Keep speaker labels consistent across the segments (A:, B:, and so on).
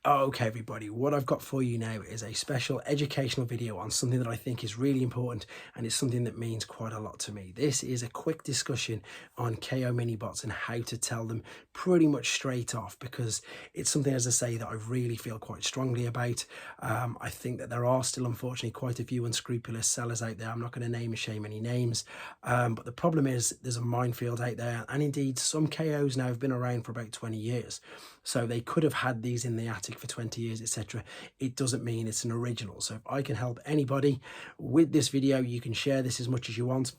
A: Okay, everybody, what I've got for you now is a special educational video on something that I think is really important, and it's something that means quite a lot to me. This is a quick discussion on KO minibots and how to tell them pretty much straight off, because it's something, as I say, that I really feel quite strongly about. I think that there are still, unfortunately, quite a few unscrupulous sellers out there. I'm not going to name and shame any names, but the problem is there's a minefield out there, and indeed some KOs now have been around for about 20 years. So they could have had these in the attic for 20 years, etc. It doesn't mean it's an original. So if I can help anybody with this video, you can share this as much as you want.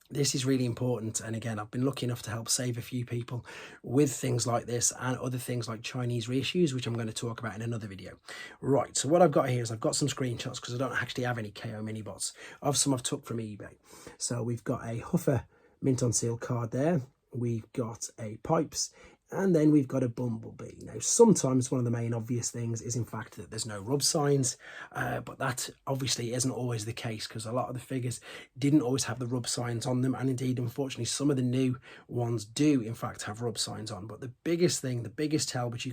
A: This is really important, and again, I've been lucky enough to help save a few people with things like this and other things like Chinese reissues, which I'm going to talk about in another video. Right, so what I've got here is I've got some screenshots, because I don't actually have any KO minibots, of some I've took from eBay. So we've got a Huffer mint on seal card there, we've got a Pipes, and then we've got a Bumblebee. Now, sometimes one of the main obvious things is, in fact, that there's no rub signs, but that obviously isn't always the case, because a lot of the figures didn't always have the rub signs on them, and indeed, unfortunately, some of the new ones do, in fact, have rub signs on. But the biggest thing, the biggest tell, which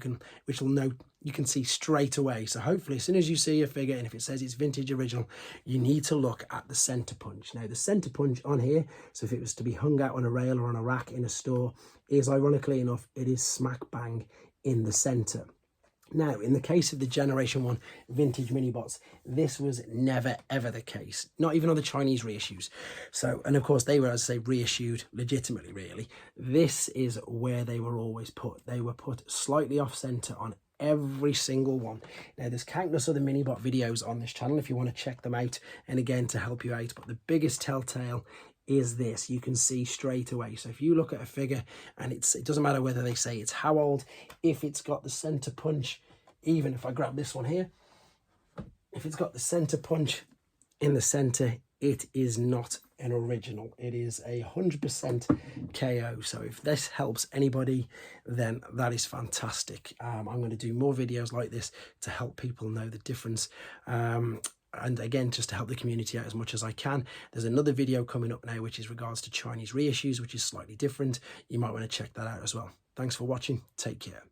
A: will know, you can see straight away. So hopefully, as soon as you see a figure, and if it says it's vintage original, you need to look at the center punch. Now, the center punch on here, so if it was to be hung out on a rail or on a rack in a store, is, ironically enough, it is smack bang in the center. Now, in the case of the Generation 1 vintage minibots, this was never, ever the case, not even on the Chinese reissues. So, and of course, they were, as I say, reissued legitimately, really. This is where they were always put. They were put slightly off center on every single one. Now, there's countless other minibot videos on this channel if you want to check them out, and again, to help you out. But the biggest telltale is this. You can see straight away. So if you look at a figure, and it doesn't matter whether they say it's how old, if it's got the center punch, even if I grab this one here, if it's got the center punch in the center, it is not an original. It is 100% KO. So if this helps anybody, then that is fantastic. I'm going to do more videos like this to help people know the difference. And again, just to help the community out as much as I can. There's another video coming up now, which is regards to Chinese reissues, which is slightly different. You might want to check that out as well. Thanks for watching. Take care.